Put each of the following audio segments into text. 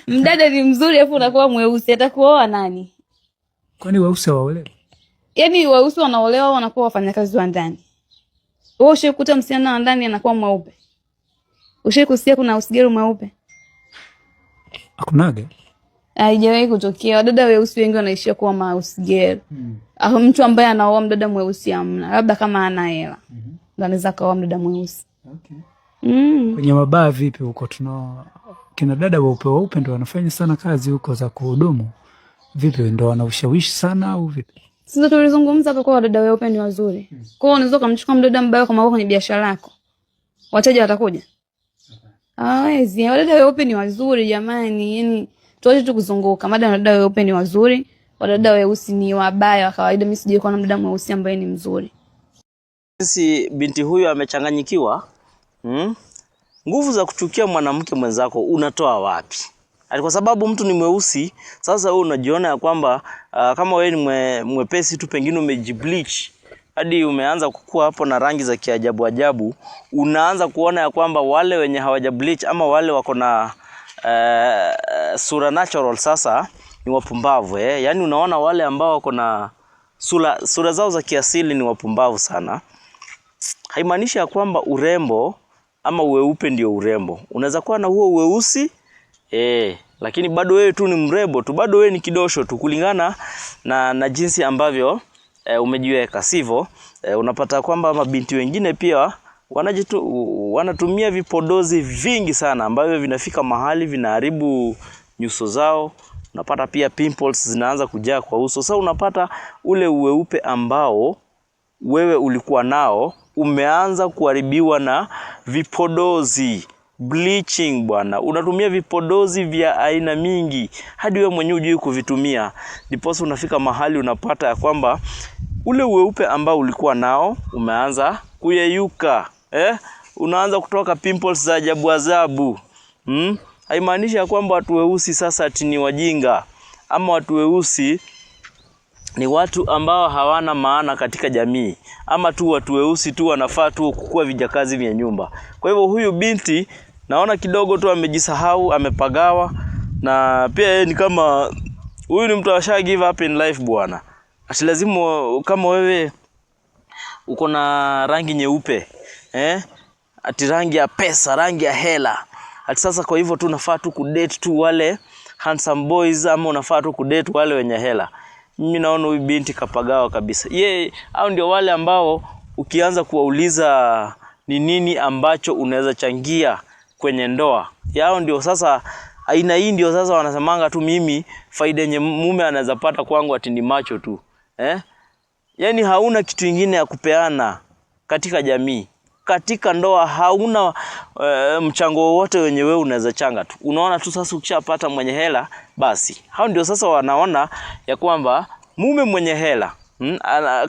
Mdada ni mzuri afu unakuwa mweusi, atakuoa nani? Kwani weusi waolewa? Yaani weusi wanaolewa wanakuwa wafanyakazi wa ndani. Wewe ushakuta msichana wa ndani anakuwa mweupe? Ushakusikia kuna usigero mweupe? Hakunaga. Haijawahi kutokea. Wadada weusi wengi wanaishia kuwa mausigero. Mtu ambaye anaoa mdada mweusi hamna. Labda kama ana hela. Ndio anaweza kaoa mdada mweusi. Okay. Kwenye mabaa vipi huko tunao kina dada weupe ndio wanafanya sana kazi huko za kuhudumu. Vipi ndio wana ushawishi sana au vipi? Sisi tulizungumza hapo kwa wadada weupe ni wazuri. Kwa hiyo unaweza kumchukua mdada mbaya kama kwenye biashara yako. Wateja watakuja? Hawezi. Wadada weupe ni wazuri jamani. Yaani tuache tu kuzunguka. Wadada weupe ni wazuri, wadada weusi ni wabaya wa kawaida. Mimi sijui kuna mdada mweusi ambaye ni mzuri. Sisi binti huyu amechanganyikiwa. Nguvu za kuchukia mwanamke mwenzako unatoa wapi? Kwa sababu mtu ni mweusi, sasa wewe unajiona ya kwamba kama wewe ni mwepesi tu, pengine umejibleach hadi umeanza kukua hapo na rangi za kiajabu ajabu, unaanza kuona ya kwamba wale wenye hawajableach ama wale wako na sura natural sasa ni wapumbavu. Yaani unaona wale ambao wako na sura zao za kiasili ni wapumbavu sana. Haimaanishi ya kwamba urembo ama weupe ndio urembo. Unaweza kuwa na huo weusi lakini bado wewe tu ni mrembo tu, bado wewe ni kidosho tu kulingana na jinsi ambavyo umejiweka, sivyo? Unapata kwamba mabinti wengine pia wanatumia vipodozi vingi sana ambavyo vinafika mahali vinaharibu nyuso zao. Unapata pia pimples zinaanza kujaa kwa uso. Sasa unapata ule weupe ambao wewe ulikuwa nao umeanza kuharibiwa na vipodozi, bleaching bwana. Unatumia vipodozi vya aina mingi hadi wewe mwenyewe hujui kuvitumia. Ndipo unafika mahali unapata ya kwamba ule weupe ambao ulikuwa nao umeanza kuyeyuka. Unaanza kutoka pimples za ajabu ajabu. Haimaanishi ya kwamba watu weusi sasa ati ni wajinga ama watu weusi ni watu ambao hawana maana katika jamii, ama tu watu weusi tu wanafaa tu kukua vijakazi vya nyumba. Kwa hivyo huyu binti naona kidogo tu amejisahau, amepagawa, na pia yeye ni kama huyu ni mtu asha give up in life bwana. Ati lazima kama wewe uko na rangi nyeupe, ati rangi ya pesa, rangi ya hela, ati sasa kwa hivyo tu unafaa tu kudate tu wale handsome boys, ama unafaa tu kudate wale wenye hela. Mimi naona huyu binti kapagawa kabisa. Hao ndio wale ambao ukianza kuwauliza ni nini ambacho unaweza changia kwenye ndoa, yao ndio sasa aina hii ndio sasa wanasemanga tu mimi faida yenye mume anaweza pata kwangu ati ni macho tu. Yaani hauna kitu kingine ya kupeana katika jamii. Katika ndoa hauna mchango wowote wenye wewe unaweza changa tu. Unaona tu sasa ukishapata mwenye hela basi. Hao ndio sasa wanaona ya kwamba mume mwenye hela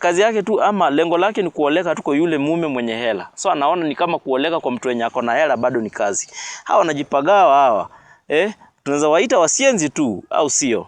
kazi yake tu ama lengo lake ni kuoleka tu kwa yule mume mwenye hela. So anaona ni kama kuoleka kwa mtu mwenye akona hela bado ni kazi. Hawa wanajipagawa hawa. Tunaweza waita wasienzi tu au sio?